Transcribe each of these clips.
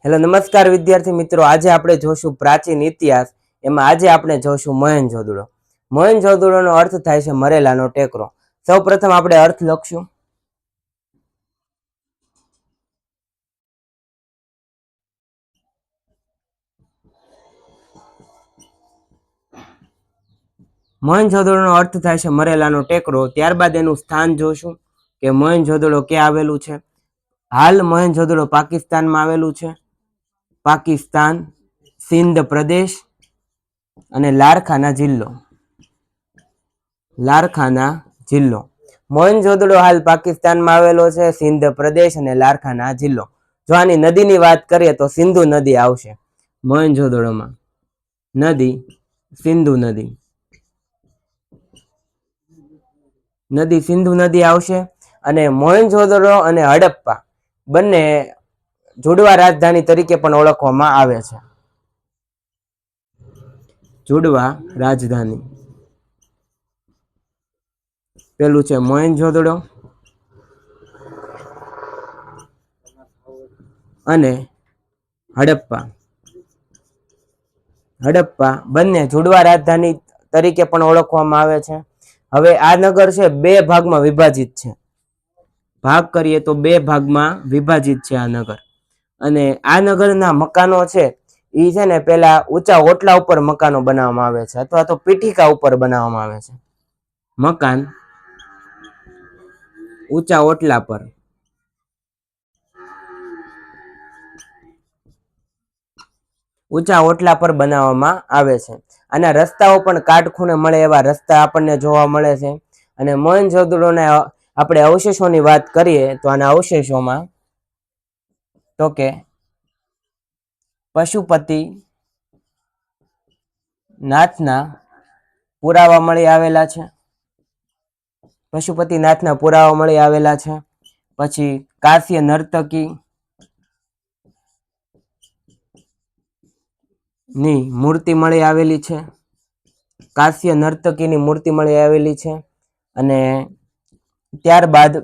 Hello નમસ્કાર વિદ્યાર્થી મિત્રો, આજે આપણે જોશું પ્રાચીન ઇતિહાસ. એમાં આજે આપણે જોશું મોહેનજોદડો. મોહેનજોદડોનો અર્થ થાય છે મરેલાનો ટેકરો. સૌ પ્રથમ આપણે અર્થ લખશું. મોહેનજોદડોનો અર્થ થાય છે મરેલાનો ટેકરો. ત્યારબાદ એનું સ્થાન જોશું કે મોહેનજોદડો ક્યાં આવેલું છે. હાલ મોહેનજોદડો પાકિસ્તાનમાં આવેલું છે. પાકિસ્તાન, સિંધ પ્રદેશ અને લારખાના જિલ્લો. લારખાના જિલ્લો. મોહેનજોદડો હાલ પાકિસ્તાનમાં આવેલો છે, સિંધ પ્રદેશ અને લારખાના જિલ્લો. જો આની નદીની વાત કરીએ તો સિંધુ નદી આવશે મોહેનજોદડોમાં. નદી સિંધુ નદી. નદી સિંધુ નદી આવશે. અને મોહેનજોદડો અને હડપ્પા બંને જોડવા રાજધાની તરીકે પણ ઓળખવામાં આવે છે. જોડવા રાજધાની. પેલું છે મોહેનજોદડો અને હડપ્પા. હડપ્પા બંને જોડવા રાજધાની તરીકે પણ ઓળખવામાં આવે છે. હવે આ નગર છે બે ભાગમાં વિભાજિત છે. ભાગ કરીએ તો બે ભાગમાં વિભાજિત છે આ નગર. અને આ નગરના મકાનો છે એ છે ને પેલા ઊંચા ઓટલા ઉપર મકાનો બનાવવામાં આવે છે, અથવા તો પીઠિકા ઉપર બનાવવામાં આવે છે. મકાન ઊંચા ઓટલા પર. ઊંચા ઓટલા પર બનાવવામાં આવે છે. આના રસ્તાઓ પણ કાટખૂણે મળે એવા રસ્તા આપણને જોવા મળે છે. અને મોહેનજોદડોના આપણે અવશેષોની વાત કરીએ તો આના અવશેષોમાં તો કે પશુપતિ નાથના પુરાવા મળી આવેલા છે. પશુપતિનાથના પુરાવા મળી આવેલા છે. પછી કાશ્ય નર્તકી ની મૂર્તિ મળી આવેલી છે. કાશ્ય નર્તકીની મૂર્તિ મળી આવેલી છે. અને ત્યારબાદ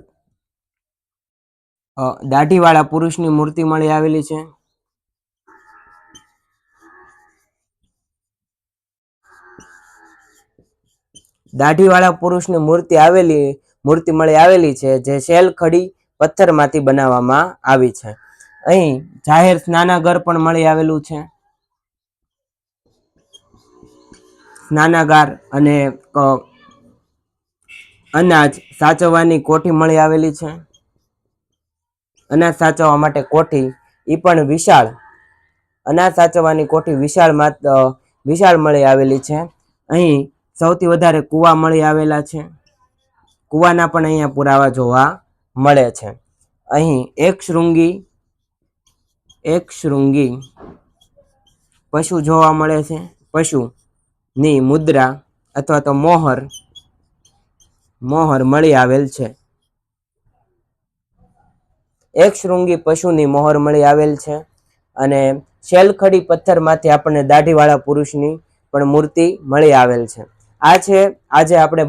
દાઢીવાળા પુરુષની મૂર્તિ મળી આવેલી છે. દાઢીવાળા પુરુષની મૂર્તિ મળી આવેલી છે, જે શેલખડી પથ્થરમાંથી બનાવવામાં આવી છે. અહીં જાહેર સ્નાનાગર પણ મળી આવેલું છે. સ્નાનાગાર અને અનાજ સાચવવાની કોઠી મળી આવેલી છે. અનાજ સાચવવા માટે કોઠી એ પણ વિશાળ. અનાજ સાચવવાની કોઠી વિશાળ મળી આવેલી છે. અહીં સૌથી વધારે કુવા મળી આવેલા છે. કુવાના પણ અહીંયા પુરાવા જોવા મળે છે. અહીં એક શૃંગી પશુ જોવા મળે છે. પશુની મુદ્રા અથવા તો મોહર મળી આવેલ છે. એક શૃંગી પશુની મોહર મળી આવેલ છે. અને શેલખડી પથ્થરમાંથી આપણને દાઢીવાળા પુરુષની પણ મૂર્તિ મળી આવેલ છે. આ છે આજે આપણે